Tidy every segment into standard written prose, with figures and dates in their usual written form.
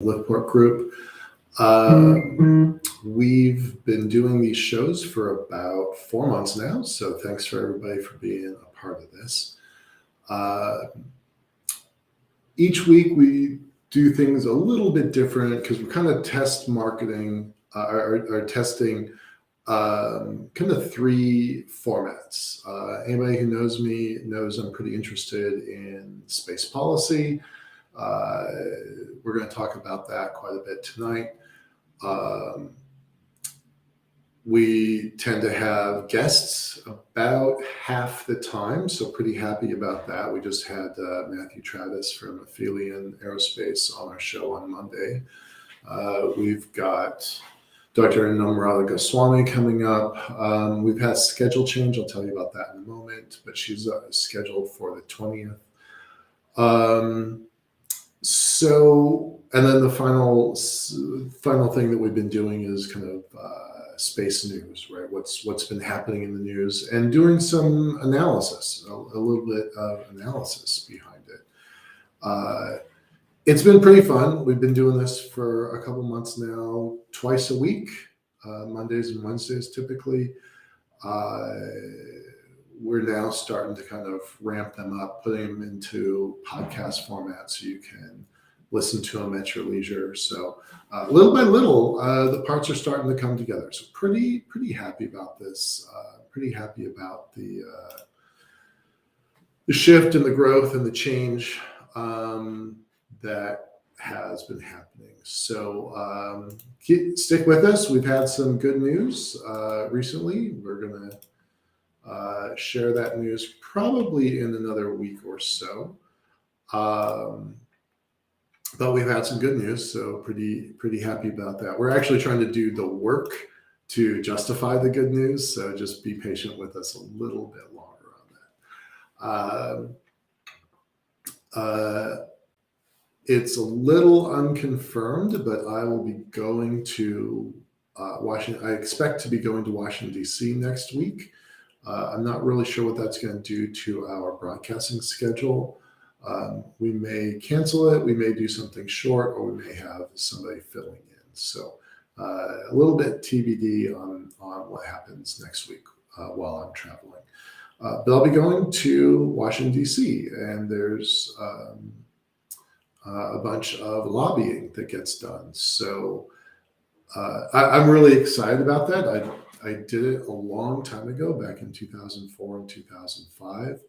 Liftport Group. We've been doing these shows for about 4 months now, so thanks for everybody for being a part of this. Each week we do things a little bit different because we're kind of test marketing or testing kind of three formats. Anybody who knows me knows I'm pretty interested in space policy. We're going to talk about that quite a bit tonight. We tend to have guests about half the time, so pretty happy about that. We just had Matthew Travis from Aphelion Aerospace on our show on Monday. We've got Dr. Namrata Goswami coming up. We've had schedule change. I'll tell you about that in a moment, but she's scheduled for the 20th. And then the final thing that we've been doing is kind of space news, right? What's been happening in the news, and doing some analysis, a little bit of analysis behind it. It's been pretty fun. We've been doing this for a couple months now, twice a week, Mondays and Wednesdays typically. We're now starting to kind of ramp them up, putting them into podcast format so you can listen to them at your leisure. So little by little, the parts are starting to come together. So pretty happy about this. Pretty happy about the shift and the growth and the change that has been happening. So stick with us. We've had some good news recently. We're going to share that news probably in another week or so. But we've had some good news, so pretty happy about that. We're actually trying to do the work to justify the good news, so just be patient with us a little bit longer on that. It's a little unconfirmed, but I will be going to Washington. I expect to be going to Washington, D.C. next week. I'm not really sure what that's going to do to our broadcasting schedule. We may cancel it, we may do something short, or we may have somebody filling in. So a little bit TBD on what happens next week while I'm traveling. But I'll be going to Washington, D.C., and there's a bunch of lobbying that gets done. So I'm really excited about that. I did it a long time ago, back in 2004 and 2005.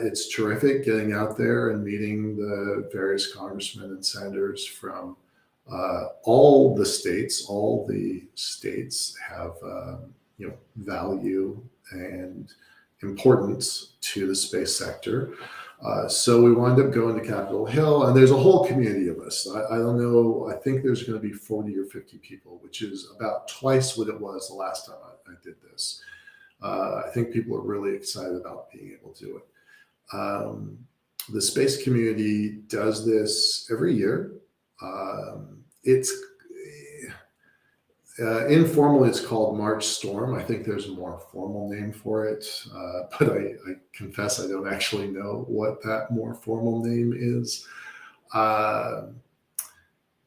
It's terrific getting out there and meeting the various congressmen and senators from all the states. All the states have value and importance to the space sector. So we wound up going to Capitol Hill, and there's a whole community of us. I don't know, I think there's going to be 40 or 50 people, which is about twice what it was the last time I did this. I think people are really excited about being able to do it. The space community does this every year. It's informally, it's called March Storm. I think there's a more formal name for it, but I confess I don't actually know what that more formal name is.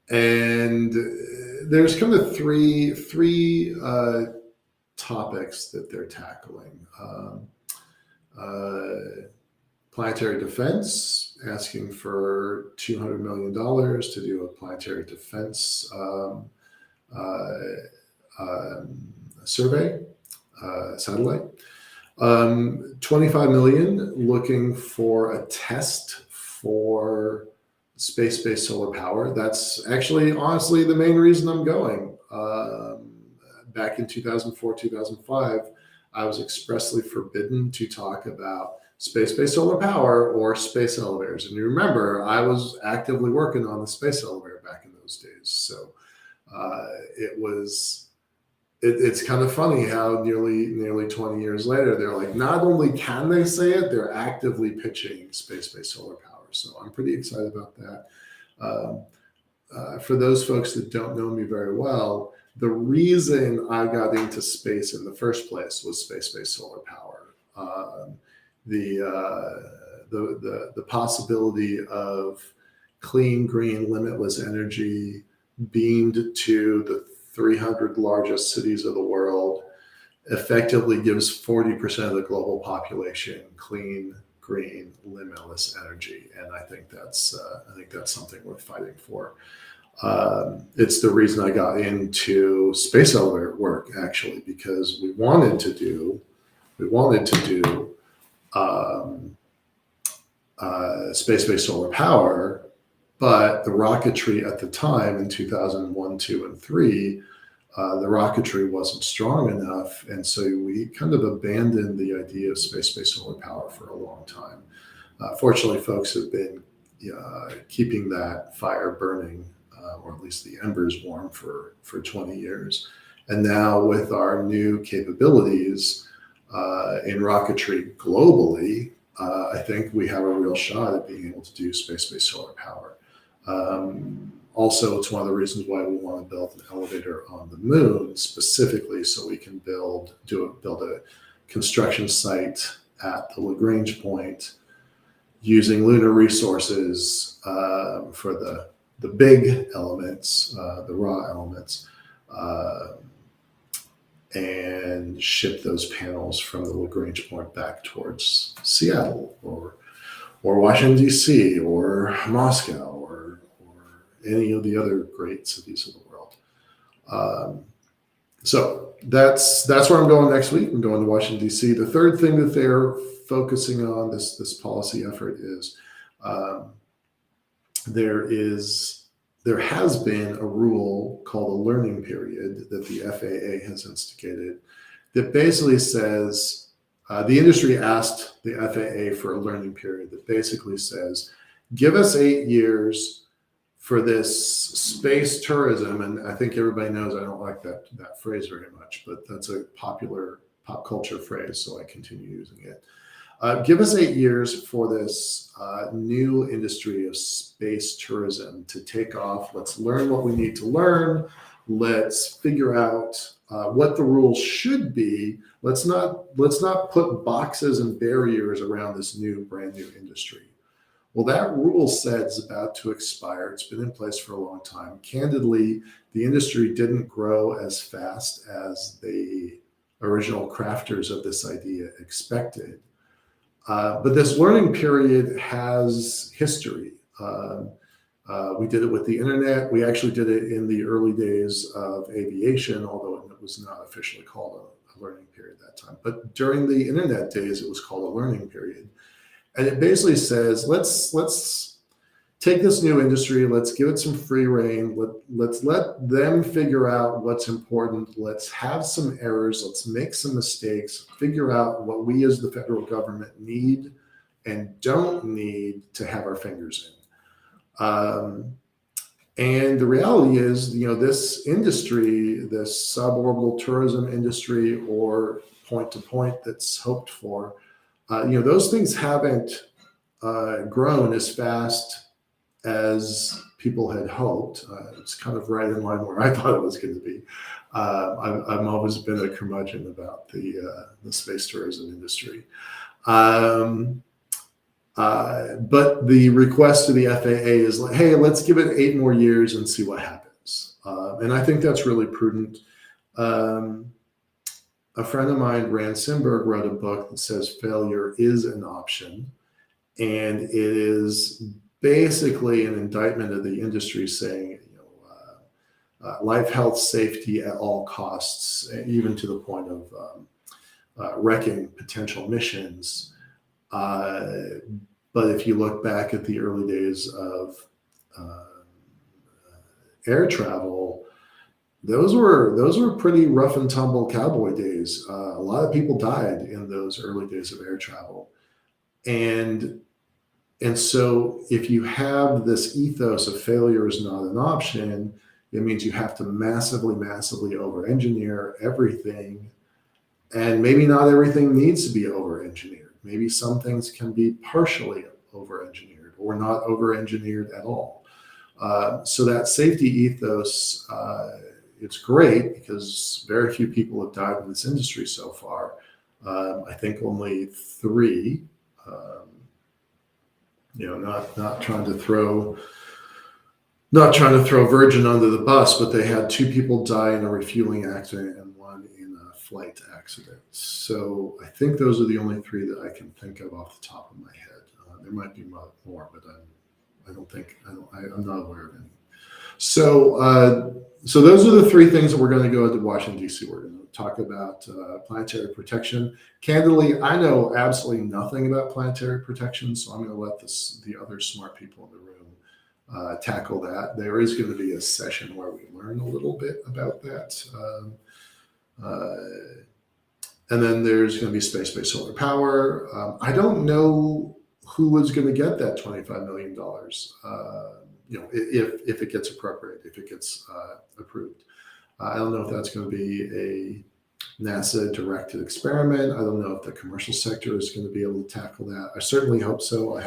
And there's kind of three topics that they're tackling. Planetary defense, asking for $200 million to do a planetary defense survey, satellite. 25 million looking for a test for space-based solar power. That's actually, honestly, the main reason I'm going. Back in 2004, 2005, I was expressly forbidden to talk about space-based solar power or space elevators. And you remember, I was actively working on the space elevator back in those days. So it's kind of funny how nearly 20 years later, they're like, not only can they say it, they're actively pitching space-based solar power. So I'm pretty excited about that. For those folks that don't know me very well, the reason I got into space in the first place was space-based solar power. The possibility of clean, green, limitless energy beamed to the 300 largest cities of the world effectively gives 40% of the global population clean, green, limitless energy, and I think that's something worth fighting for. It's the reason I got into space elevator work, actually, because we wanted to do um, space-based solar power, but the rocketry at the time in 2001, 2, and 3, the rocketry wasn't strong enough, and so we kind of abandoned the idea of space-based solar power for a long time. Fortunately, folks have been keeping that fire burning, or at least the embers warm, for 20 years. And now with our new capabilities in rocketry globally, I think we have a real shot at being able to do space-based solar power. Also, it's one of the reasons why we want to build an elevator on the moon, specifically so we can build a construction site at the Lagrange point using lunar resources for the big elements, the raw elements, and ship those panels from the Lagrange point back towards Seattle or Washington, D.C., or Moscow, or any of the other great cities of the world. So that's where I'm going next week. I'm going to Washington, D.C. The third thing that they're focusing on, this policy effort, is there has been a rule called a learning period that the FAA has instigated that basically says, the industry asked the FAA for a learning period that basically says, give us 8 years for this space tourism. And I think everybody knows I don't like that phrase very much, but that's a popular pop culture phrase, so I continue using it. Give us 8 years for this new industry of space tourism to take off. Let's learn what we need to learn. Let's figure out what the rules should be. Let's not put boxes and barriers around this brand new industry. Well, that rule set is about to expire. It's been in place for a long time. Candidly, the industry didn't grow as fast as the original crafters of this idea expected. But this learning period has history. We did it with the internet. We actually did it in the early days of aviation, although it was not officially called a learning period at that time. But during the internet days, it was called a learning period. And it basically says, let's take this new industry, let's give it some free rein, let's let them figure out what's important, let's have some errors, let's make some mistakes, figure out what we as the federal government need and don't need to have our fingers in. And the reality is, this industry, this suborbital tourism industry, or point-to-point that's hoped for, those things haven't grown as fast as people had hoped. It's kind of right in line where I thought it was going to be. I've always been a curmudgeon about the space tourism industry. But the request to the FAA is like, hey, let's give it 8 more years and see what happens. And I think that's really prudent. A friend of mine, Rand Simberg, wrote a book that says failure is an option. And it is basically an indictment of the industry saying, life, health, safety at all costs, even to the point of wrecking potential missions. But if you look back at the early days of air travel, those were pretty rough and tumble cowboy days. A lot of people died in those early days of air travel. And so if you have this ethos of failure is not an option, it means you have to massively, massively over-engineer everything. And maybe not everything needs to be over-engineered. Maybe some things can be partially over-engineered or not over-engineered at all. So that safety ethos, it's great because very few people have died in this industry so far. I think only 3. Not trying to throw not trying to throw Virgin under the bus, but they had 2 people die in a refueling accident and 1 in a flight accident. So I think those are the only 3 that I can think of off the top of my head. There might be more, but I'm not aware of any. So those are the 3 things that we're going to go to Washington, D.C. We're going to talk about planetary protection. Candidly, I know absolutely nothing about planetary protection, so I'm going to let the other smart people in the room tackle that. There is going to be a session where we learn a little bit about that. And then there's going to be space-based solar power. I don't know who is going to get that $25 million. If it gets appropriated, if it gets approved. I don't know if that's going to be a NASA-directed experiment. I don't know if the commercial sector is going to be able to tackle that. I certainly hope so. I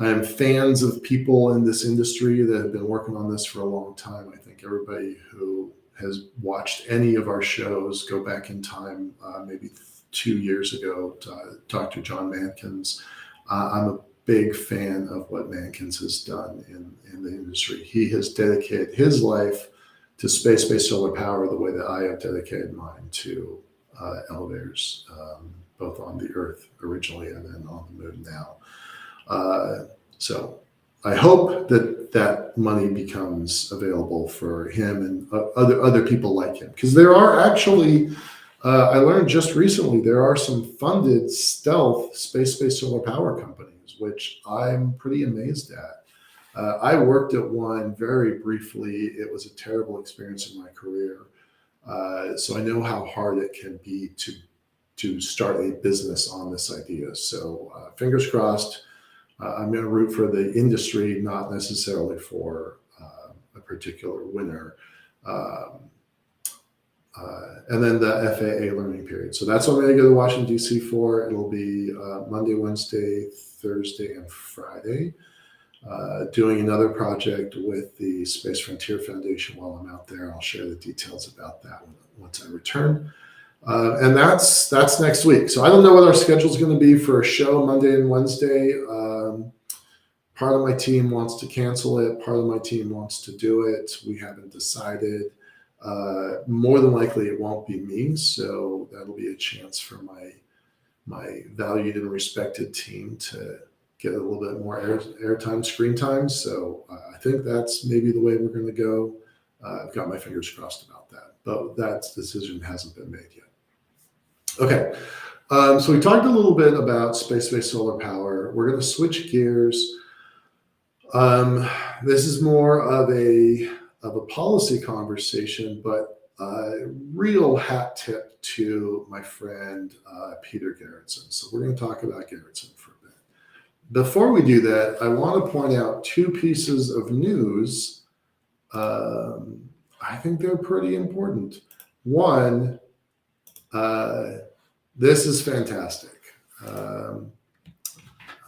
am fans of people in this industry that have been working on this for a long time. I think everybody who has watched any of our shows go back in time, maybe 2 years ago, Dr. John Mankins. I'm a big fan of what Mankins has done in the industry. He has dedicated his life to space-based solar power the way that I have dedicated mine to elevators, both on the Earth originally and then on the moon now. So I hope that money becomes available for him and other people like him, because there are actually, I learned just recently, there are some funded stealth space-based solar power companies, which I'm pretty amazed at. I worked at one very briefly. It was a terrible experience in my career. So I know how hard it can be to start a business on this idea. So fingers crossed. I'm going to root for the industry, not necessarily for a particular winner. And then the FAA learning period. So that's what I'm going to go to Washington, D.C. for. It'll be Monday, Wednesday, Thursday, and Friday. Doing another project with the Space Frontier Foundation while I'm out there. I'll share the details about that once I return. And that's next week. So I don't know what our schedule is going to be for a show Monday and Wednesday. Part of my team wants to cancel it. Part of my team wants to do it. We haven't decided. More than likely, it won't be me. So that'll be a chance for my valued and respected team to get a little bit more airtime, screen time. So I think that's maybe the way we're going to go. I've got my fingers crossed about that, but that decision hasn't been made yet. Okay, so we talked a little bit about space-based solar power. We're going to switch gears. This is more of a policy conversation, but a real hat tip to my friend Peter Gerritsen. So we're going to talk about Gerritsen for a bit. Before we do that, I want to point out 2 pieces of news. I think they're pretty important. One, this is fantastic. I'm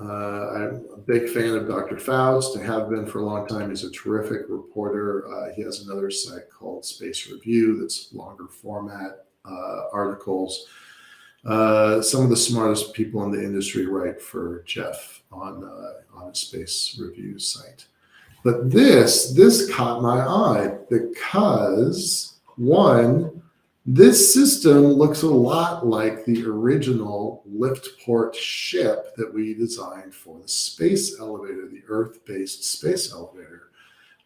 a big fan of Dr. Faust. I have been for a long time. He's a terrific reporter. He has another site called Space Review that's longer format articles. Some of the smartest people in the industry write for Jeff on a Space Review site. But this caught my eye because, one, this system looks a lot like the original lift port ship that we designed for the space elevator, the Earth-based space elevator.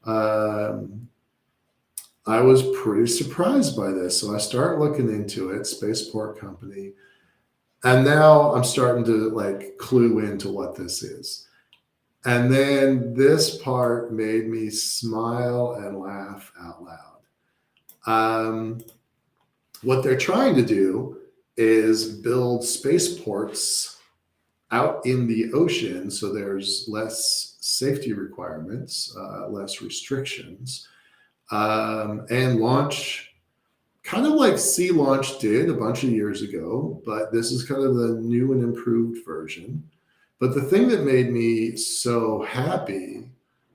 I was pretty surprised by this. So I started looking into it, Spaceport Company, and now I'm starting to clue into what this is. And then this part made me smile and laugh out loud. What they're trying to do is build spaceports out in the ocean, so there's less safety requirements, less restrictions, and launch kind of like Sea Launch did a bunch of years ago, but this is kind of the new and improved version. But the thing that made me so happy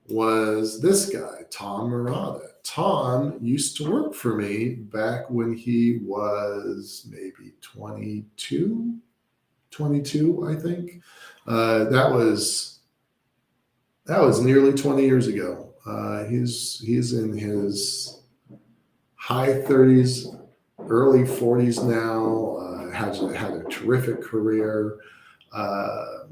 was this guy, Tom Murata. Tom used to work for me back when he was maybe 22, I think. That was nearly 20 years ago. He's in his high 30s, early 40s now. Has had a terrific career. Uh,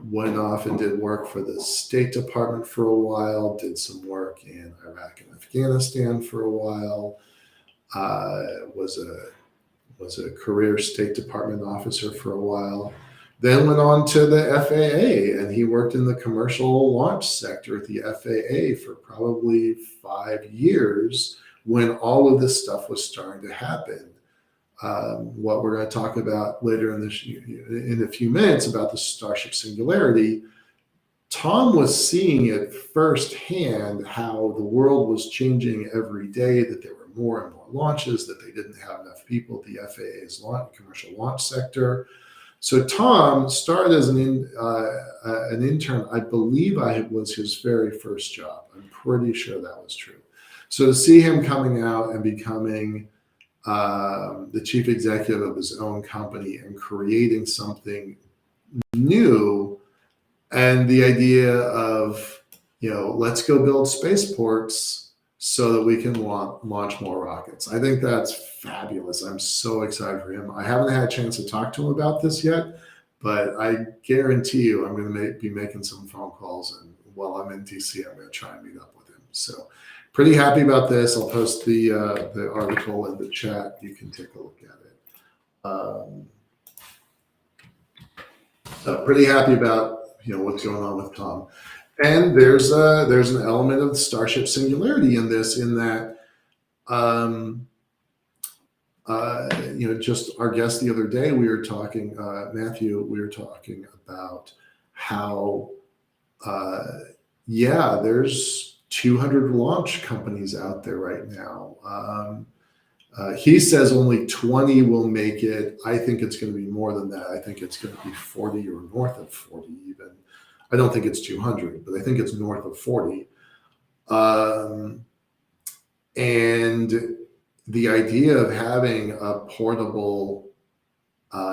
Went off and did work for the State Department for a while. Did some work in Iraq and Afghanistan for a while. Was a career State Department officer for a while. Then went on to the FAA, and he worked in the commercial launch sector at the FAA for probably 5 years when all of this stuff was starting to happen. What we're going to talk about later in a few minutes about the Starship Singularity, Tom was seeing it firsthand how the world was changing every day, that there were more and more launches, that they didn't have enough people at the FAA's commercial launch sector. So Tom started as an intern. I believe it was his very first job. I'm pretty sure that was true. So to see him coming out and becoming the chief executive of his own company and creating something new, and the idea of, let's go build spaceports so that we can launch more rockets. I think that's fabulous. I'm so excited for him. I haven't had a chance to talk to him about this yet, but I guarantee you I'm going to be making some phone calls, and while I'm in DC, I'm going to try and meet up with him. So pretty happy about this. I'll post the article in the chat. You can take a look at it. So pretty happy about what's going on with Tom. And there's an element of the Starship Singularity in this, in that just our guest the other day, we were talking, Matthew, we were talking about how there's 200 launch companies out there right now. He says only 20 will make it. I think it's going to be more than that. I think it's going to be 40 or north of 40 even. I don't think it's 200, but I think it's north of 40. And the idea of having a portable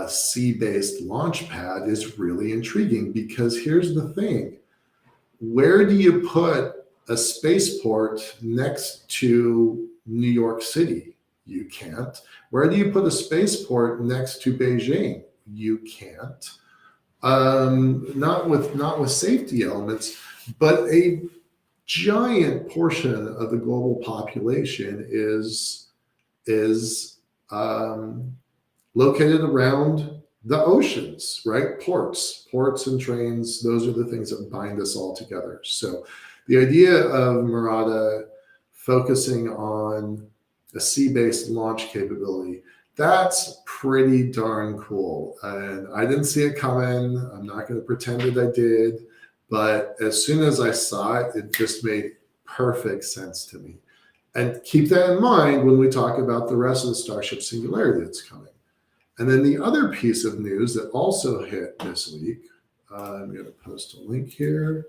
sea-based launch pad is really intriguing, because here's the thing. Where do you put a spaceport next to New York City? You can't. Where do you put a spaceport next to Beijing? You can't. Not with safety elements, but a giant portion of the global population is located around the oceans, right? Ports and trains, those are the things that bind us all together. So the idea of Murata focusing on a sea-based launch capability, that's pretty darn cool. And I didn't see it coming. I'm not going to pretend that I did. But as soon as I saw it, it just made perfect sense to me. And keep that in mind when we talk about the rest of the Starship Singularity that's coming. And then the other piece of news that also hit this week, I'm going to post a link here.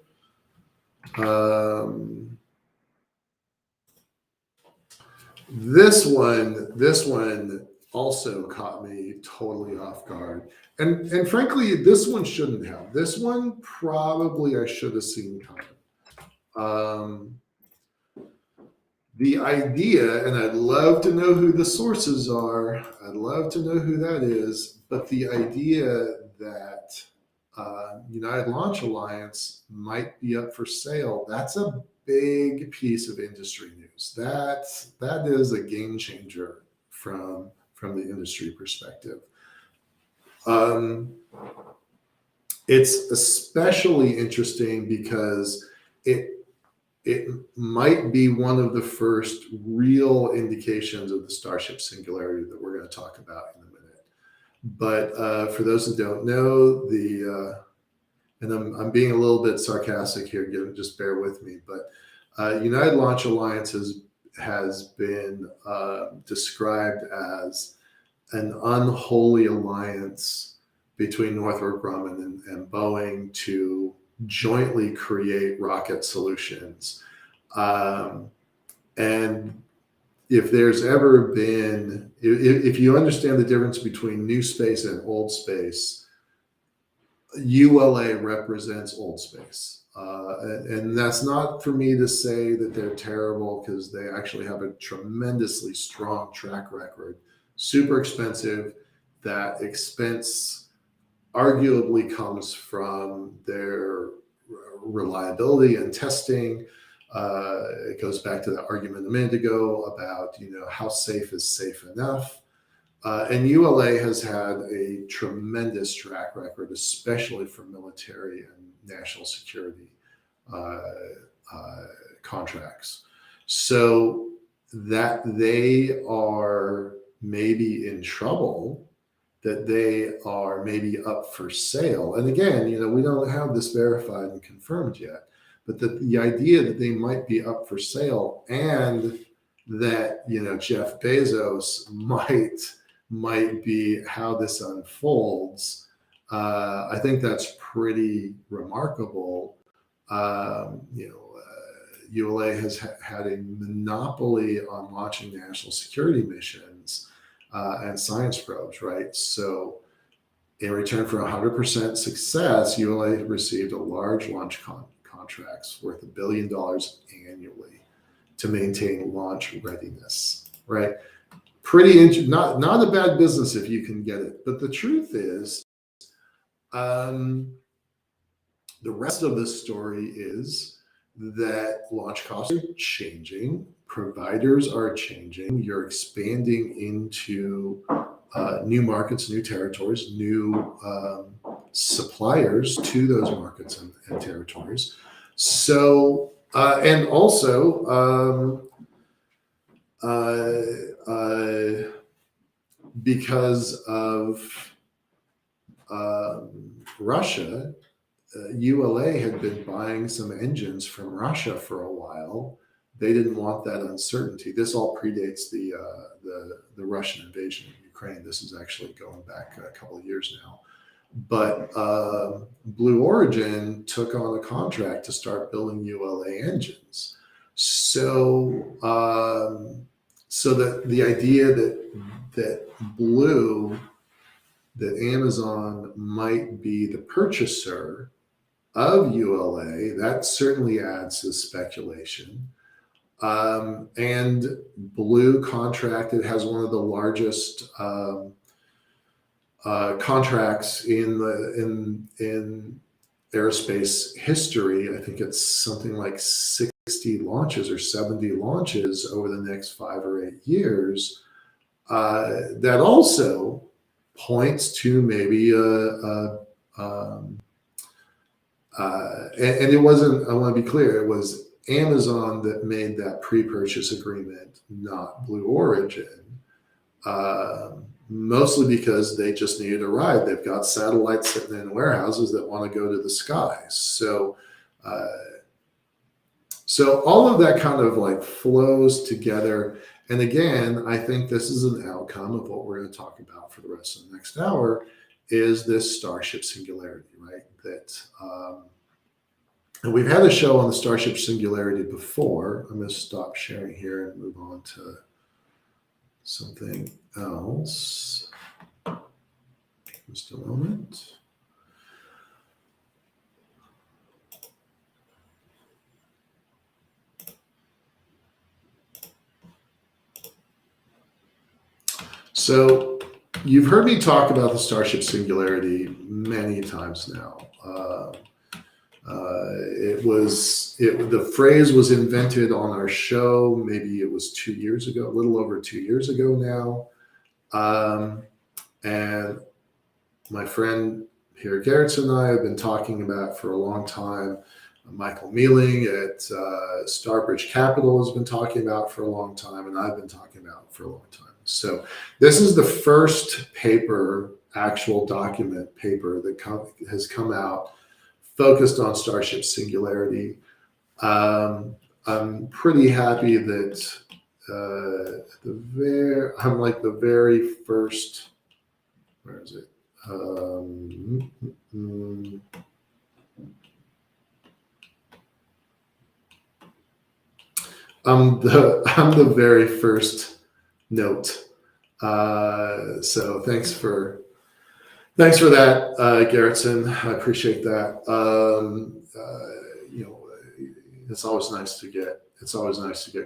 This one also caught me totally off guard. And frankly, this one shouldn't have. This one probably I should have seen coming. The idea, and I'd love to know who the sources are, I'd love to know who that is, but the idea that United Launch Alliance might be up for sale, that's a big piece of industry news. That is a game changer from the industry perspective. It's especially interesting because it might be one of the first real indications of the Starship Singularity that we're going to talk about in a minute. But for those who don't know, and I'm being a little bit sarcastic here, just bear with me, but United Launch Alliance has been described as an unholy alliance between Northrop Grumman and Boeing to jointly create rocket solutions. And if there's ever been, if you understand the difference between new space and old space, ULA represents old space. And that's not for me to say that they're terrible, because they actually have a tremendously strong track record. Super expensive. That expense arguably comes from their reliability and testing. It goes back to the argument a minute ago about, how safe is safe enough. And ULA has had a tremendous track record, especially for military and national security uh, contracts. So that they are maybe in trouble, that they are maybe up for sale. And again, we don't have this verified and confirmed yet, but the idea that they might be up for sale, and that, Jeff Bezos might be how this unfolds, I think that's pretty remarkable. ULA has had a monopoly on launching national security missions and science probes, right? So in return for 100% success, ULA received a large launch contracts worth $1 billion annually to maintain launch readiness, right? Pretty not a bad business if you can get it. But the truth is, the rest of the story is that launch costs are changing, providers are changing, you're expanding into new markets, new territories, new suppliers to those markets and territories. So, and also, because of Russia, ULA had been buying some engines from Russia for a while. They didn't want that uncertainty. This all predates the Russian invasion of Ukraine. This is actually going back a couple of years now. But Blue Origin took on a contract to start building ULA engines. So, so that the idea that Amazon might be the purchaser of ULA, that certainly adds to speculation. And Blue contracted, has one of the largest contracts in aerospace history. I think it's something like 60 launches or 70 launches over the next 5 or 8 years. That also points to maybe and it wasn't, I want to be clear, it was Amazon that made that pre-purchase agreement, not Blue Origin. Mostly because they just needed a ride. They've got satellites sitting in warehouses that want to go to the sky. So, so all of that kind of like flows together. And again, I think this is an outcome of what we're going to talk about for the rest of the next hour, is this Starship Singularity, right? That, and we've had a show on the Starship Singularity before. I'm going to stop sharing here and move on to something else. Just a moment. So you've heard me talk about the Starship Singularity many times now. The phrase was invented on our show. Maybe it was 2 years ago, a little over 2 years ago now. And my friend here, Garrett, and I have been talking about for a long time. Michael Mealing at Starbridge Capital has been talking about for a long time, and I've been talking about for a long time. So this is the first paper, actual document paper that has come out focused on Starship Singularity. I'm pretty happy that I'm like the very first, where is it? I'm the very first note. So thanks for that, Garrettson. I appreciate that. It's always nice to get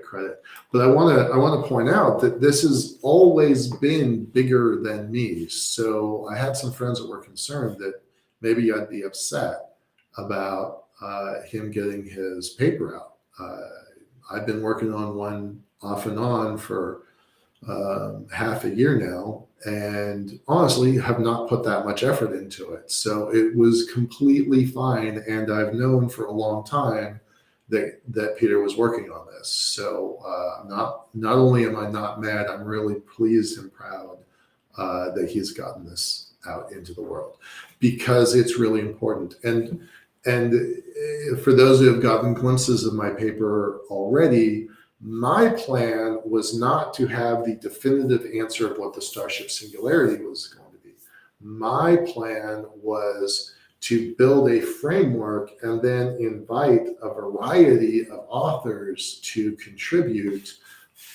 credit. But I want to point out that this has always been bigger than me. So I had some friends that were concerned that maybe I'd be upset about him getting his paper out. I've been working on one off and on for half a year now, and honestly have not put that much effort into it. So it was completely fine, and I've known for a long time that Peter was working on this. So not only am I not mad, I'm really pleased and proud that he's gotten this out into the world, because it's really important. And for those who have gotten glimpses of my paper already, my plan was not to have the definitive answer of what the Starship Singularity was going to be. My plan was to build a framework and then invite a variety of authors to contribute.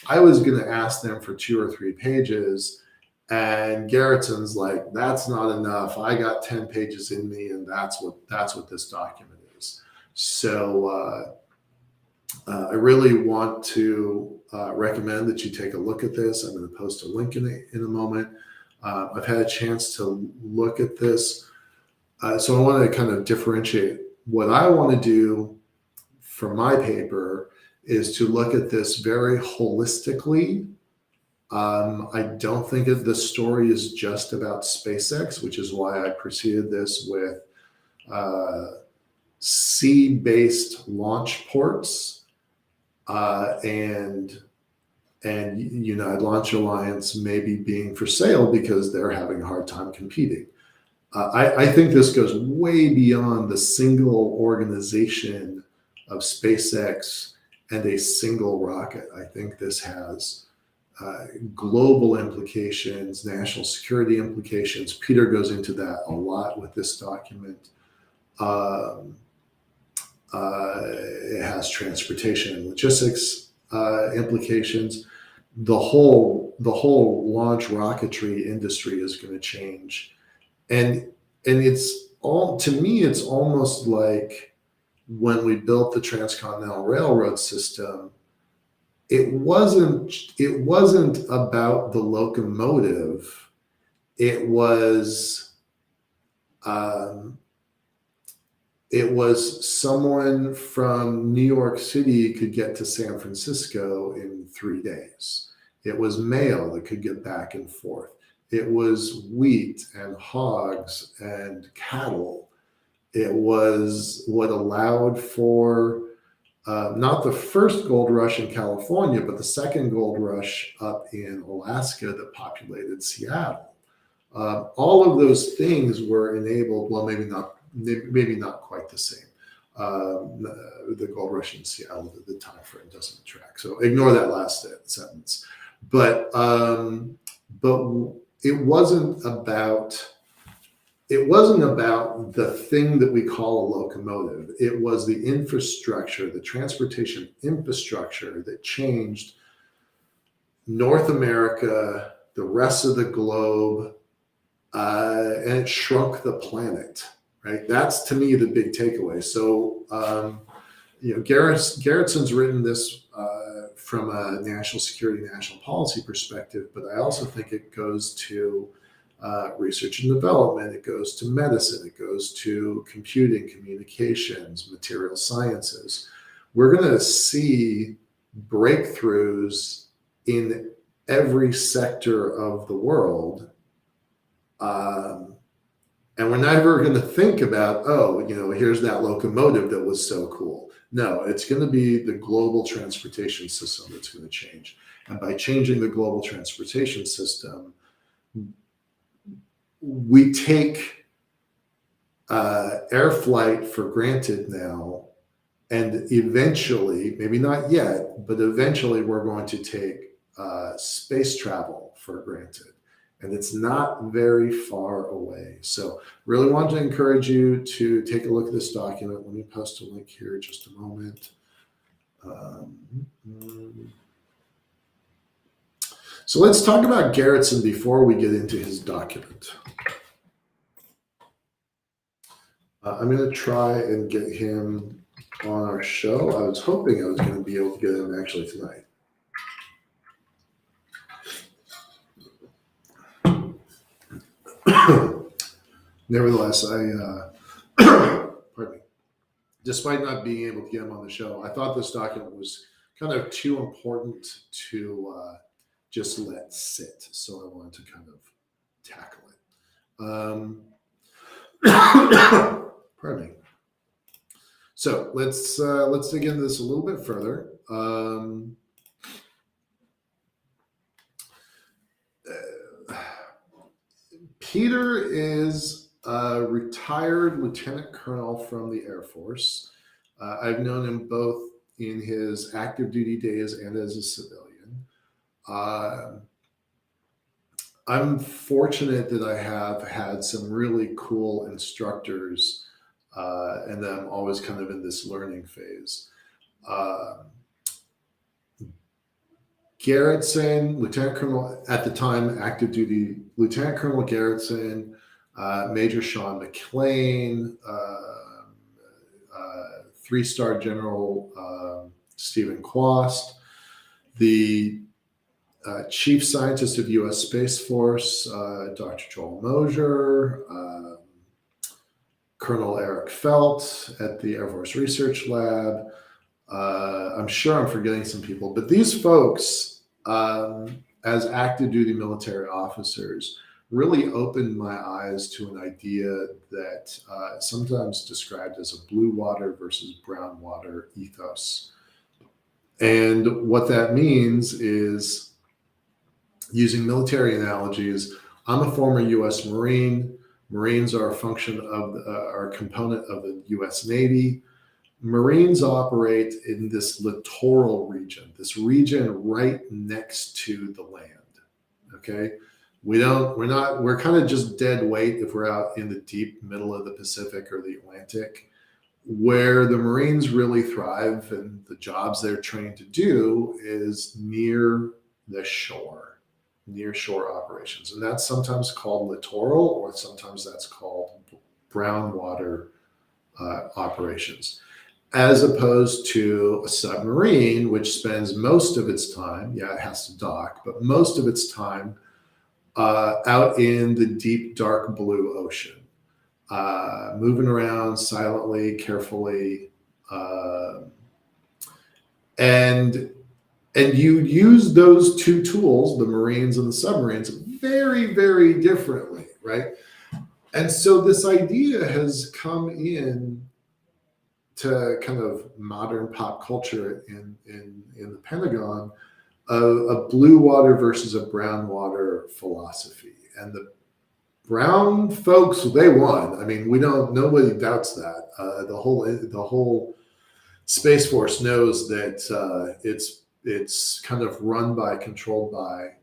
I was going to ask them for 2 or 3 pages, and Garrettson's like, that's not enough. I got 10 pages in me, and that's what this document is. So I really want to recommend that you take a look at this. I'm going to post a link in a moment. I've had a chance to look at this. So I want to kind of differentiate. What I want to do for my paper is to look at this very holistically. I don't think that the story is just about SpaceX, which is why I preceded this with sea-based launch ports and United Launch Alliance maybe being for sale because they're having a hard time competing. I think this goes way beyond the single organization of SpaceX and a single rocket. I think this has global implications, national security implications. Peter goes into that a lot with this document. It has transportation and logistics implications. The whole launch rocketry industry is going to change, and it's all, to me, it's almost like when we built the Transcontinental Railroad system. It wasn't about the locomotive. It was someone from New York City could get to San Francisco in 3 days. It was mail that could get back and forth. It was wheat and hogs and cattle. It was what allowed for not the first gold rush in California, but the second gold rush up in Alaska that populated Seattle. All of those things were enabled. Well, maybe not quite the same. The gold rush in Seattle, the time frame doesn't track. So ignore that last sentence. But it wasn't about the thing that we call a locomotive. It was the infrastructure, the transportation infrastructure that changed North America, the rest of the globe, and it shrunk the planet, right? That's, to me, the big takeaway. So, Garrettson's written this from a national security, national policy perspective, but I also think it goes to research and development, it goes to medicine, it goes to computing, communications, material sciences. We're going to see breakthroughs in every sector of the world. And we're never going to think about, here's that locomotive that was so cool. No, it's going to be the global transportation system that's going to change. And by changing the global transportation system, we take air flight for granted now, and eventually, maybe not yet, but eventually we're going to take space travel for granted. And it's not very far away. So really want to encourage you to take a look at this document. Let me post a link here in just a moment. So let's talk about Garrettson before we get into his document. I'm going to try and get him on our show. I was hoping I was going to be able to get him actually tonight. Nevertheless, pardon me. Despite not being able to get him on the show, I thought this document was kind of too important to just let sit. So I wanted to kind of tackle it. Pardon me. So let's dig into this a little bit further. Peter is a retired lieutenant colonel from the Air Force. I've known him both in his active duty days and as a civilian. I'm fortunate that I have had some really cool instructors, and I'm always kind of in this learning phase. Garretson, Lieutenant Colonel, at the time, active duty, Lieutenant Colonel Garretson, Major Sean McLean, 3-star General Stephen Quast, the Chief Scientist of U.S. Space Force, Dr. Joel Mosier, Colonel Eric Felt at the Air Force Research Lab. I'm sure I'm forgetting some people, but these folks, as active duty military officers, really opened my eyes to an idea that sometimes described as a blue water versus brown water ethos. And what that means is, using military analogies, I'm a former U.S. Marine. Marines are a function of, are a component of the U.S. Navy. Marines operate in this littoral region, this region right next to the land. Okay, we're kind of just dead weight if we're out in the deep middle of the Pacific or the Atlantic. Where the Marines really thrive and the jobs they're trained to do is near the shore, near shore operations. And that's sometimes called littoral, or sometimes that's called brown water operations, as opposed to a submarine, which spends most of its time, it has to dock, but most of its time out in the deep, dark blue ocean, moving around silently, carefully, and you use those two tools, the Marines and the submarines, very, very differently, right? And so this idea has come in to kind of modern pop culture in the Pentagon, a blue water versus a brown water philosophy. And the brown folks, they won. I mean, nobody doubts that. The whole Space Force knows that it's kind of run by, controlled by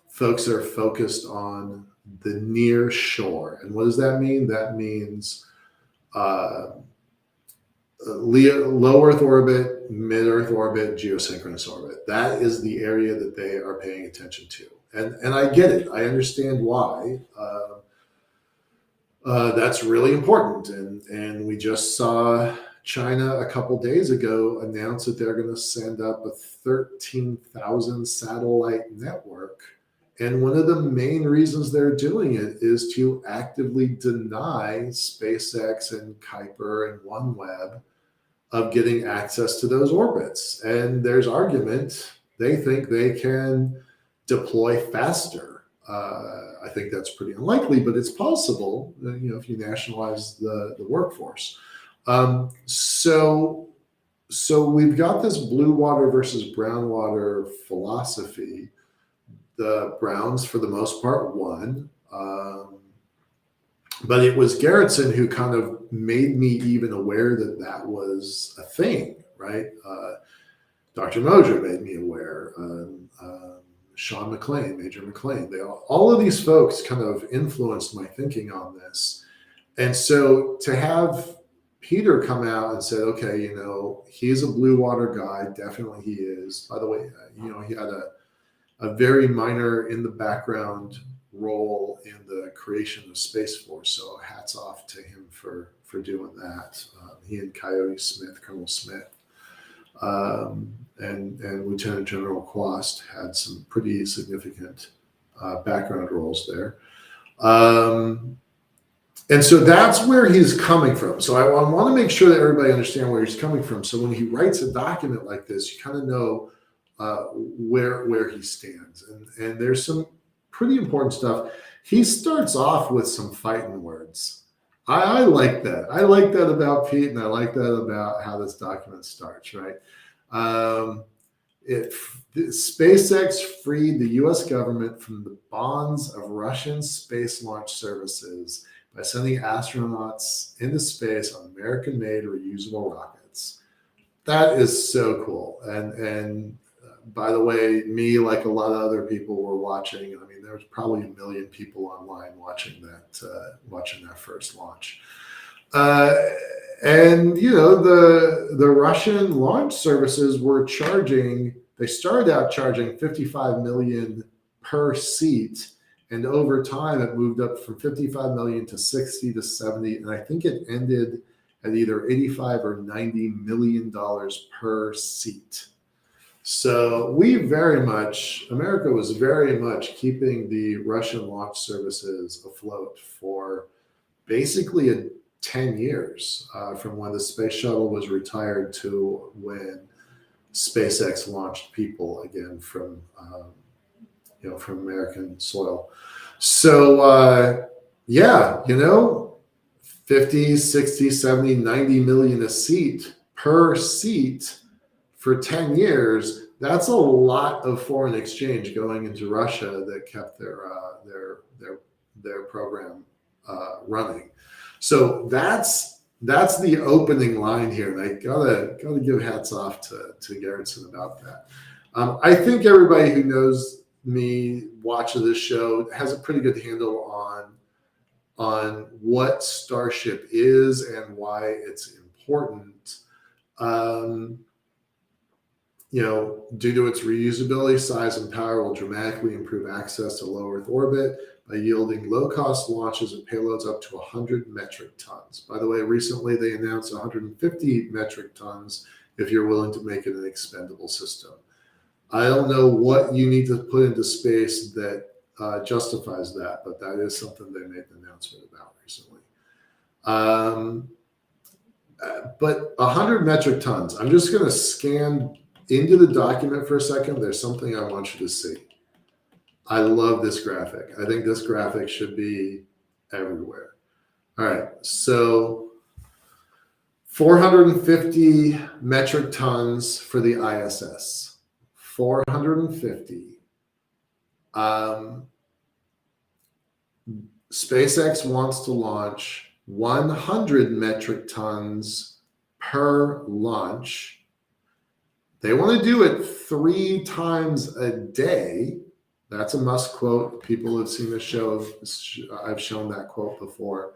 folks that are focused on the near shore. And what does that mean? That means low Earth orbit, mid Earth orbit, geosynchronous orbit. That is the area that they are paying attention to. And I get it. I understand why. That's really important. And we just saw China a couple days ago announce that they're going to send up a 13,000 satellite network. And one of the main reasons they're doing it is to actively deny SpaceX and Kuiper and OneWeb of getting access to those orbits. And there's argument. They think they can deploy faster. I think that's pretty unlikely, but it's possible, if you nationalize the workforce. So we've got this blue water versus brown water philosophy. The Browns, for the most part, won. But it was Garretson who kind of made me even aware that that was a thing, right? Dr. Mosier made me aware. Sean McLean, Major McLean, all of these folks kind of influenced my thinking on this. And so to have Peter come out and say, okay, he's a blue water guy. Definitely he is. By the way, he had a very minor in the background role in the creation of Space Force. So hats off to him for doing that. He and Coyote Smith, Colonel Smith, and Lieutenant General Quast had some pretty significant background roles there. And so that's where he's coming from. So I want to make sure that everybody understands where he's coming from. So when he writes a document like this, you kind of know where he stands. And there's some pretty important stuff. He starts off with some fighting words. I like that. I like that about Pete, and I like that about how this document starts, right? SpaceX freed the U.S. government from the bonds of Russian space launch services by sending astronauts into space on American-made reusable rockets. That is so cool. And by the way, me, like a lot of other people, were watching. I mean, there was probably 1 million people online watching that first launch. And you know, the Russian launch services were charging. They started out charging $55 million per seat, and over time it moved up from $55 million to $60 to $70, and I think it ended at either $85 or $90 million per seat. So America was very much keeping the Russian launch services afloat for basically 10 years, from when the space shuttle was retired to when SpaceX launched people again from American soil. So, 50, 60, 70, 90 million a seat per seat for 10 years. That's a lot of foreign exchange going into Russia that kept their program running. So that's the opening line here, and I gotta give hats off to Gerritsen about that. I think everybody who knows me, watches this show, has a pretty good handle on what Starship is and why it's important. Due to its reusability, size, and power, will dramatically improve access to low Earth orbit by yielding low-cost launches of payloads up to 100 metric tons. By the way, recently they announced 150 metric tons if you're willing to make it an expendable system. I don't know what you need to put into space that justifies that, but that is something they made an announcement about recently. But 100 metric tons. I'm just going to scan into the document for a second. There's something I want you to see. I love this graphic. I think this graphic should be everywhere. All right, so 450 metric tons for the ISS. 450. SpaceX wants to launch 100 metric tons per launch. They want to do it 3 times a day. That's a must quote. People have seen the show. I've shown that quote before.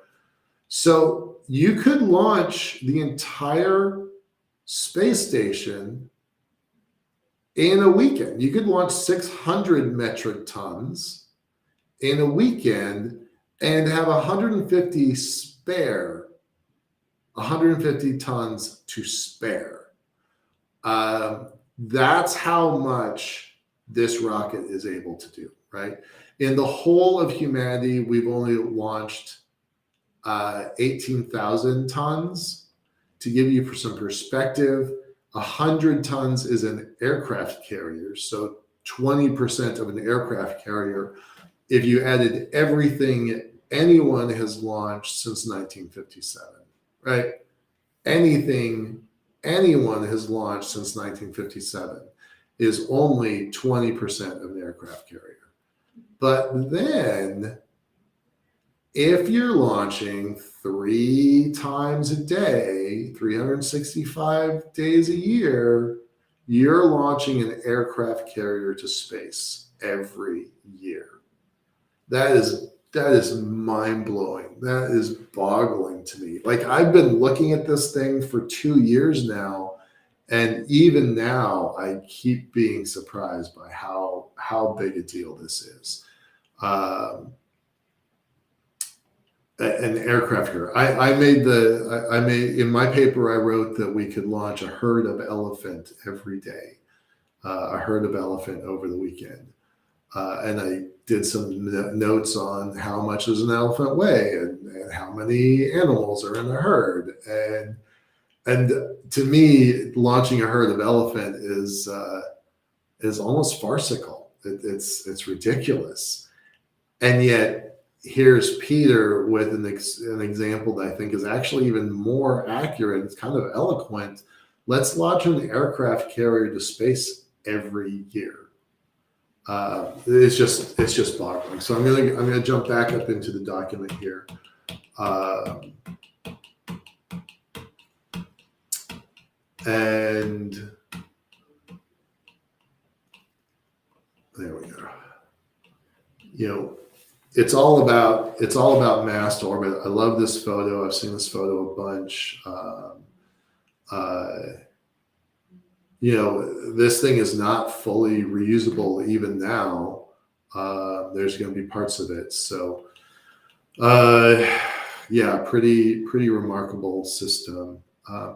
So you could launch the entire space station in a weekend. You could launch 600 metric tons in a weekend and have 150 tons to spare. That's how much this rocket is able to do, right? In the whole of humanity, we've only launched 18,000 tons. To give you some perspective, 100 tons is an aircraft carrier, so 20% of an aircraft carrier if you added everything anyone has launched since 1957, right? Anything anyone has launched since 1957 is only 20% of an aircraft carrier. But then if you're launching 3 times a day, 365 days a year, you're launching an aircraft carrier to space every year. That is mind-blowing. That is boggling to me. Like, I've been looking at this thing for 2 years now, and even now I keep being surprised by how big a deal this is. Um, an aircraft carrier. I made in my paper. I wrote that we could launch a herd of elephant every day, a herd of elephant over the weekend, and I did some notes on how much does an elephant weigh and how many animals are in the herd, and to me, launching a herd of elephant is almost farcical. It's ridiculous, and yet here's Peter with an example that I think is actually even more accurate. It's kind of eloquent. Let's launch an aircraft carrier to space every year. It's just boggling. So I'm gonna jump back up into the document here. And there we go. It's all about mass to orbit. I love this photo. I've seen this photo a bunch. This thing is not fully reusable even now. There's going to be parts of it. So, pretty remarkable system. I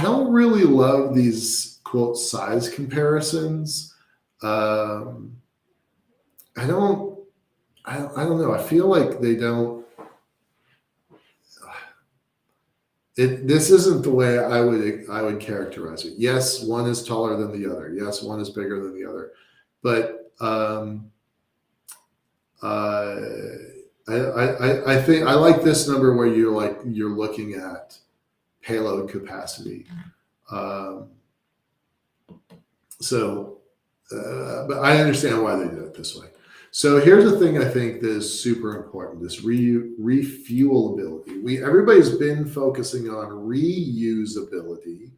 don't really love these quote size comparisons. I don't know. I feel like they don't. This isn't the way I would characterize it. Yes, one is taller than the other. Yes, one is bigger than the other. But I think I like this number where you're looking at payload capacity. But I understand why they did it this way. So here's the thing I think that is super important: this refuelability. Everybody's been focusing on reusability,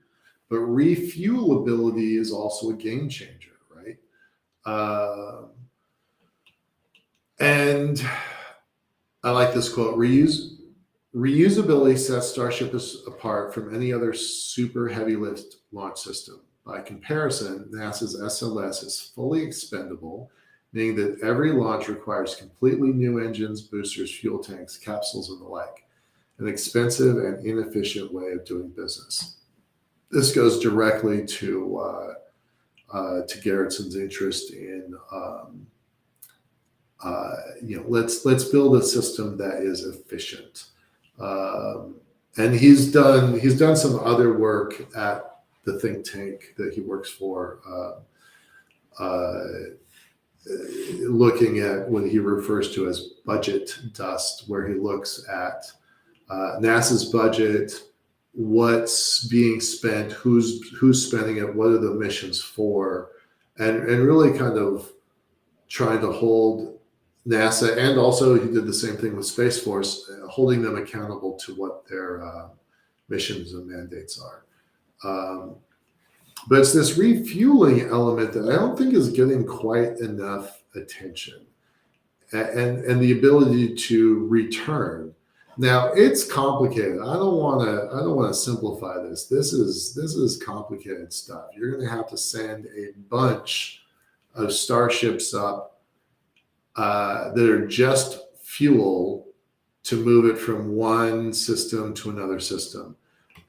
but refuelability is also a game changer, right? And I like this quote: reusability sets Starship apart from any other super heavy lift launch system. By comparison, NASA's SLS is fully expendable, meaning that every launch requires completely new engines, boosters, fuel tanks, capsules, and the like. An expensive and inefficient way of doing business. This goes directly to Garrettson's interest in, let's build a system that is efficient. And he's done some other work at the think tank that he works for, looking at what he refers to as budget dust, where he looks at NASA's budget, what's being spent, who's spending it, what are the missions for, and really kind of trying to hold NASA, and also he did the same thing with Space Force, holding them accountable to what their missions and mandates are. But it's this refueling element that I don't think is getting quite enough attention, and the ability to return. Now it's complicated. I don't want to simplify this. This is complicated stuff. You're going to have to send a bunch of starships up that are just fuel to move it from one system to another system.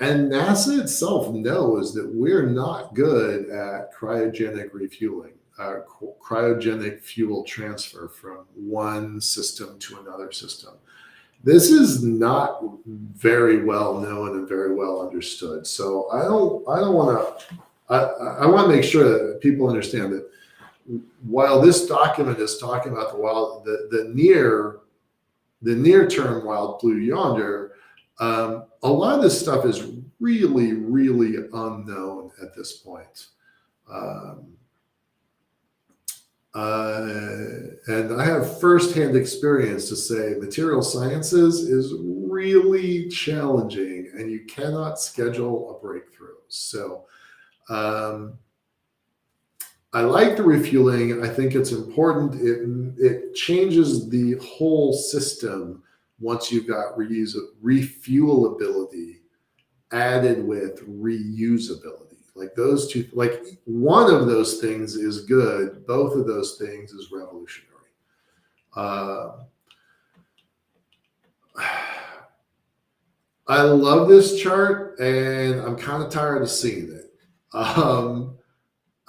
And NASA itself knows that we're not good at cryogenic refueling, cryogenic fuel transfer from one system to another system. This is not very well known and very well understood. So I want to make sure that people understand that while this document is talking about the near term wild blue yonder, a lot of this stuff is really, really unknown at this point. And I have firsthand experience to say material sciences is really challenging and you cannot schedule a breakthrough. So I like the refueling. I think it's important. It changes the whole system once you've got refuelability added with reusability. Like those two, like one of those things is good. Both of those things is revolutionary. Uh, I love this chart, and I'm kind of tired of seeing it. Um,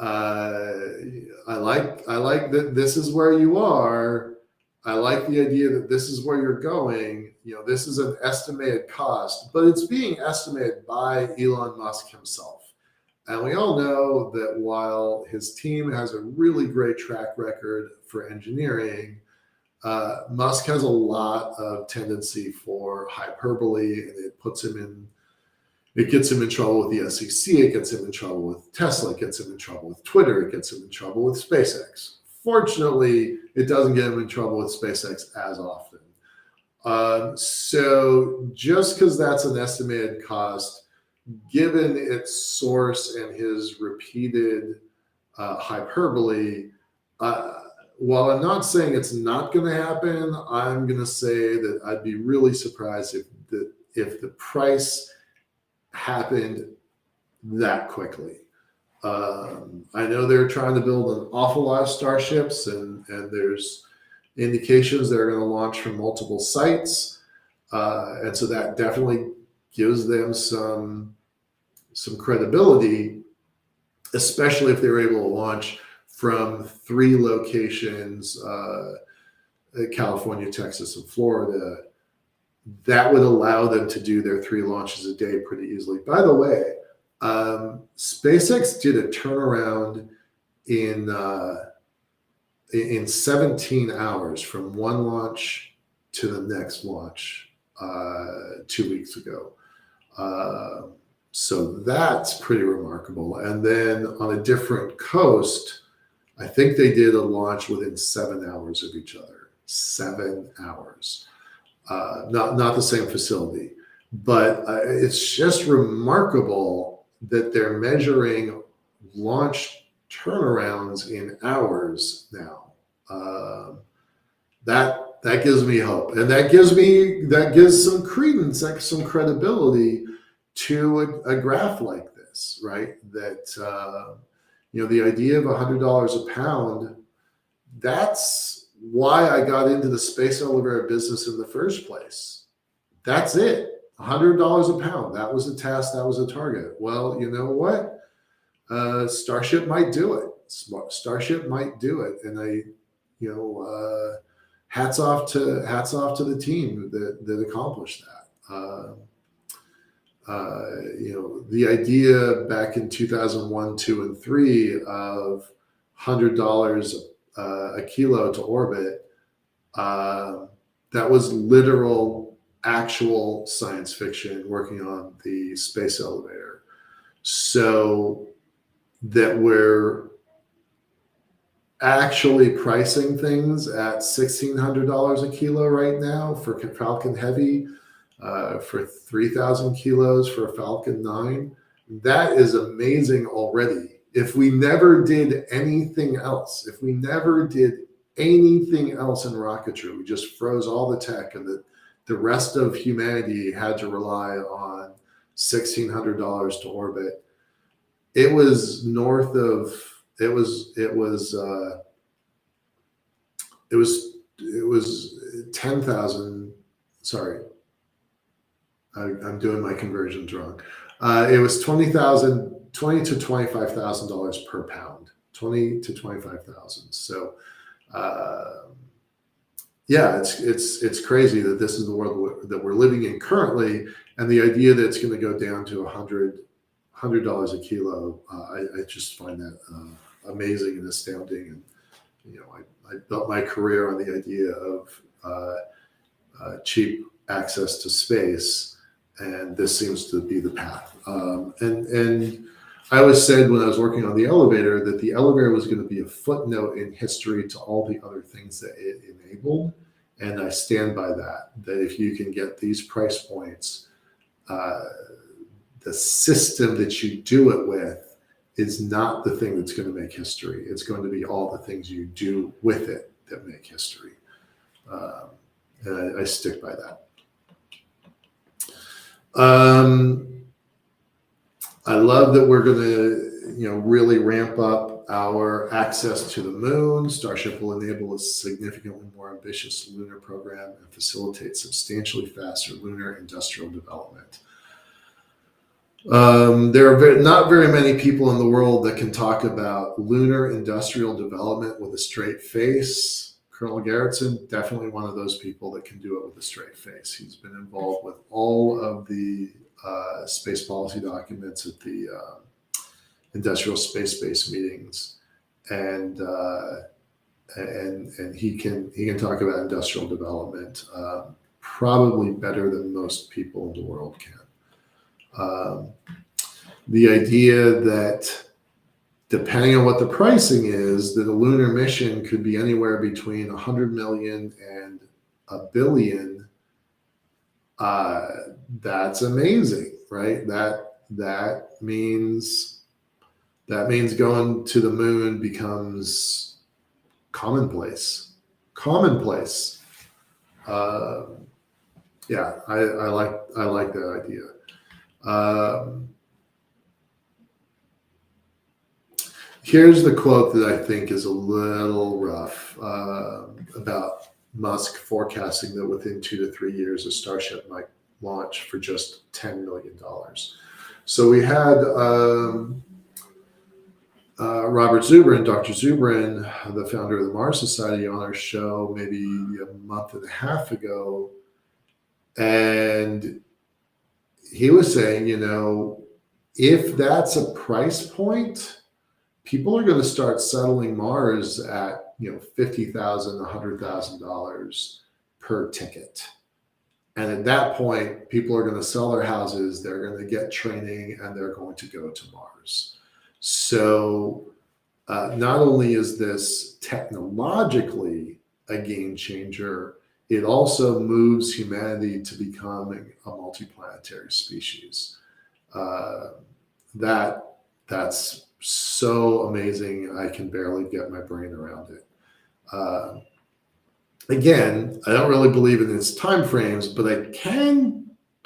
uh, I like that this is where you are. I like the idea that this is where you're going. This is an estimated cost, but it's being estimated by Elon Musk himself. And we all know that while his team has a really great track record for engineering, Musk has a lot of tendency for hyperbole, and it gets him in trouble with the SEC, it gets him in trouble with Tesla, it gets him in trouble with Twitter, it gets him in trouble with SpaceX. Fortunately, it doesn't get him in trouble with SpaceX as often. So just because that's an estimated cost, given its source and his repeated hyperbole, while I'm not saying it's not going to happen, I'm going to say that I'd be really surprised if the price happened that quickly. I know they're trying to build an awful lot of starships, and there's indications they're going to launch from multiple sites, and so that definitely gives them some credibility, especially if they're able to launch from 3 locations, California, Texas, and Florida. That would allow them to do their 3 launches a day pretty easily. By the way, SpaceX did a turnaround in 17 hours from one launch to the next launch 2 weeks ago. So that's pretty remarkable. And then on a different coast, I think they did a launch within 7 hours of each other. 7 hours. Not the same facility, but it's just remarkable that they're measuring launch turnarounds in hours now. That gives me hope, and that gives some credence, like some credibility to a graph like this, right? That the idea of $100 a pound. That's why I got into the space elevator business in the first place. That's it. $100 a pound. That was a task. That was a target. Well, you know what? Starship might do it. Starship might do it. And hats off to the team that accomplished that. The idea back in 2001, 2, and 3 of $100 a kilo to orbit, that was literal, actual science fiction working on the space elevator. So that we're actually pricing things at $1,600 a kilo right now for Falcon Heavy, for 3,000 kilos for a Falcon 9. That is amazing already. If we never did anything else, in rocketry, we just froze all the tech, and the rest of humanity had to rely on $1,600 to orbit. It was north of, it was 10,000. Sorry, I'm doing my conversions wrong. It was $20,000 to $25,000 per pound, 20 to 25,000. So, it's crazy that this is the world that we're living in currently, and the idea that it's going to go down to $100 a kilo. I just find that amazing and astounding. And I built my career on the idea of cheap access to space, and this seems to be the path. And I always said when I was working on the elevator that the elevator was going to be a footnote in history to all the other things that it enabled. And I stand by that if you can get these price points, the system that you do it with is not the thing that's going to make history. It's going to be all the things you do with it that make history. And I stick by that. I love that we're going to, really ramp up our access to the moon. Starship will enable a significantly more ambitious lunar program and facilitate substantially faster lunar industrial development. There are not very many people in the world that can talk about lunar industrial development with a straight face. Colonel Garretson, definitely one of those people that can do it with a straight face. He's been involved with all of the space policy documents at the industrial space base meetings, and he can talk about industrial development probably better than most people in the world can. The idea that depending on what the pricing is, that a lunar mission could be anywhere between 100 million and a billion, that's amazing, right? That means going to the moon becomes commonplace. Yeah, I like that idea. Here's the quote that I think is a little rough about Musk forecasting that within 2 to 3 years, a Starship might launch for just $10 million. So we had Robert Zubrin, Dr. Zubrin, the founder of the Mars Society, on our show maybe a month and a half ago. And he was saying, if that's a price point, people are going to start settling Mars at, $50,000, $100,000 per ticket. And at that point, people are going to sell their houses, they're going to get training, and they're going to go to Mars. So not only is this technologically a game changer, it also moves humanity to becoming a multiplanetary species. That's so amazing. I can barely get my brain around it. Again, I don't really believe in his time frames, but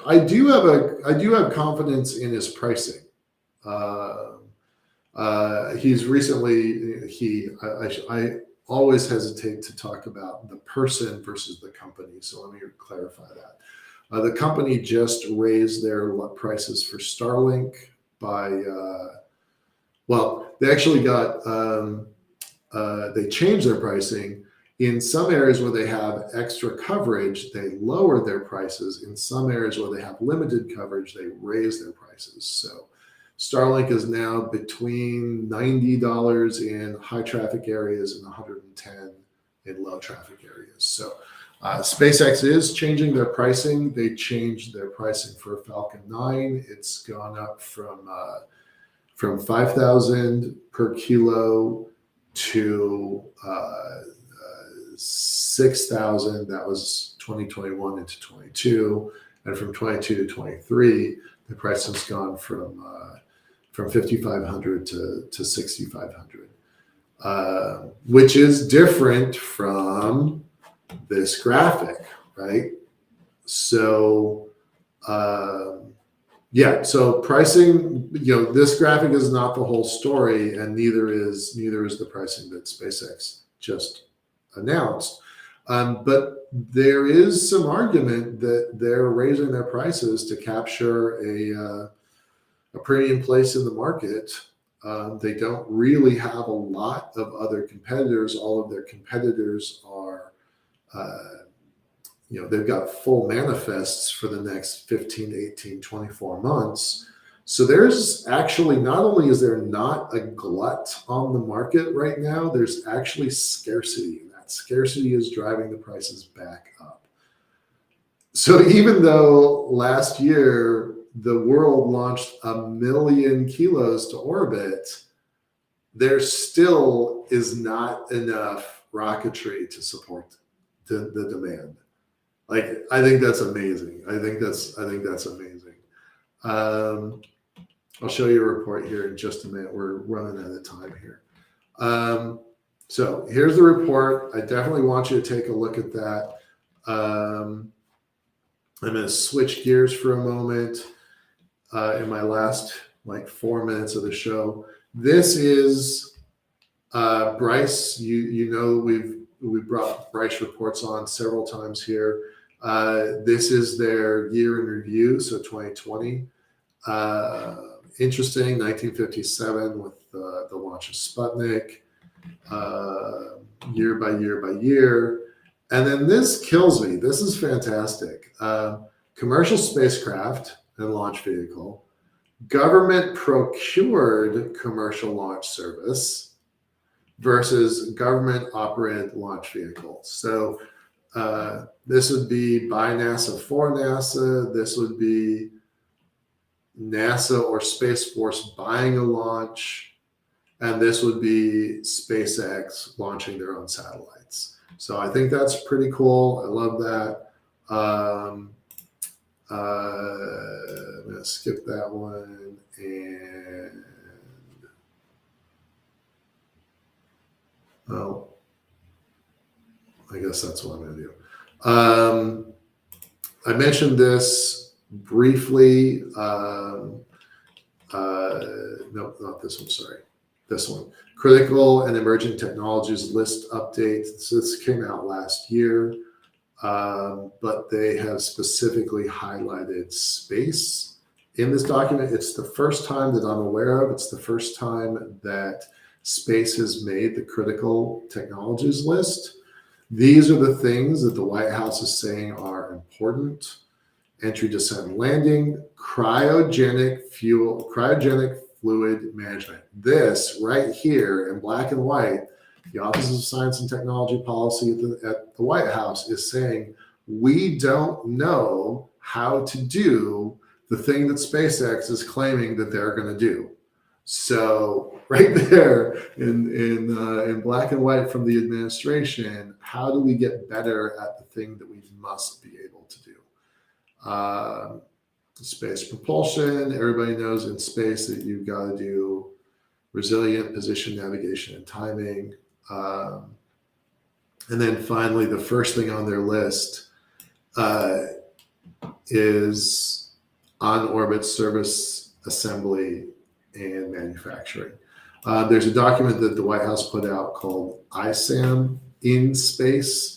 I do have confidence in his pricing. He's recently, I always hesitate to talk about the person versus the company. So let me clarify that. The company just raised their prices for Starlink by, they actually they changed their pricing. In some areas where they have extra coverage, they lowered their prices. In some areas where they have limited coverage, they raised their prices. So Starlink is now between $90 in high traffic areas and $110 in low traffic areas. So SpaceX is changing their pricing. They changed their pricing for Falcon 9. It's gone up from 5,000 per kilo to 6,000. That was 2021 into 22, and from 22 to 23, the price has gone from 5,500 to 6,500, which is different from this graphic, right? So so pricing, this graphic is not the whole story, and neither is the pricing that SpaceX just announced. But there is some argument that they're raising their prices to capture a premium place in the market. They don't really have a lot of other competitors. All of their competitors are, they've got full manifests for the next 15, 18, 24 months. So there's actually, not only is there not a glut on the market right now, there's actually scarcity. And that scarcity is driving the prices back up. So even though last year the world launched 1 million kilos to orbit, there still is not enough rocketry to support the demand. I think that's amazing. I think that's amazing. I'll show you a report here in just a minute. We're running out of time here. So here's the report. I definitely want you to take a look at that. I'm going to switch gears for a moment in my last 4 minutes of the show. This is Bryce, you know we brought Bryce reports on several times here. This is their year in review, so 2020. Interesting, 1957 with the launch of Sputnik, year by year by year. And then this kills me. This is fantastic. Commercial spacecraft and launch vehicle, government procured commercial launch service versus government operated launch vehicles. So this would be by NASA for NASA. This would be NASA or Space Force buying a launch. And this would be SpaceX launching their own satellites. So I think that's pretty cool. I love that. I'm going to skip that one. And, well, I guess that's what I'm going to do. I mentioned this briefly. No, not this one, sorry. This one. Critical and Emerging Technologies List Update. So this came out last year, but they have specifically highlighted space in this document. It's the first time that I'm aware of. It's the first time that space has made the critical technologies list. These are the things that the White House is saying are important. Entry, descent, and landing, cryogenic fluid management. This right here in black and white, the Office of Science and Technology Policy at the White House is saying, we don't know how to do the thing that SpaceX is claiming that they're going to do. So right there in black and white from the administration, how do we get better at the thing that we must be able to do? Space propulsion, everybody knows in space that you've got to do resilient position, navigation, and timing. And then finally, the first thing on their list is on-orbit service assembly and manufacturing. There's a document that the White House put out called ISAM, in space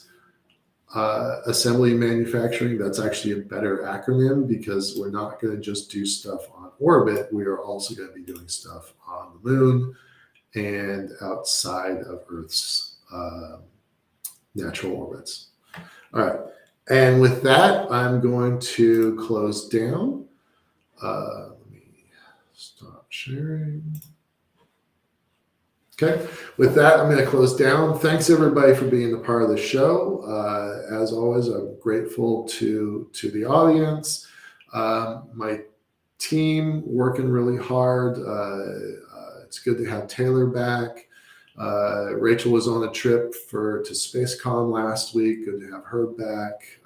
assembly and manufacturing. That's actually a better acronym because we're not going to just do stuff on orbit. We are also going to be doing stuff on the moon and outside of Earth's natural orbits. All right. And with that, I'm going to close down. Let me stop sharing. Okay, with that, I'm going to close down. Thanks everybody for being a part of the show. As always, I'm grateful to the audience, my team working really hard. It's good to have Taylor back. Rachel was on a trip to SpaceCon last week. Good to have her back.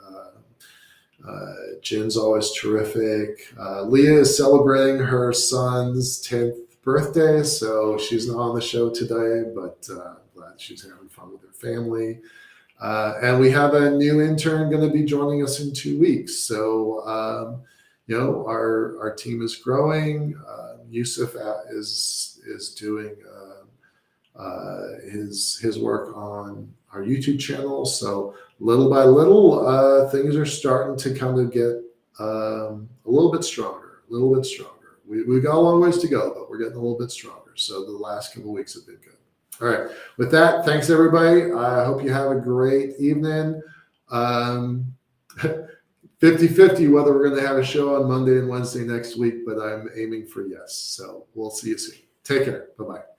Jen's always terrific. Leah is celebrating her son's 10th birthday, so she's not on the show today, but glad she's having fun with her family. And we have a new intern going to be joining us in 2 weeks. So, you know, our team is growing. Yusuf is doing his work on our YouTube channel. So little by little, things are starting to kind of get a little bit stronger. We've got a long ways to go, but we're getting a little bit stronger. So the last couple of weeks have been good. All right. With that, thanks, everybody. I hope you have a great evening. 50-50 whether we're going to have a show on Monday and Wednesday next week, but I'm aiming for yes. So we'll see you soon. Take care. Bye-bye.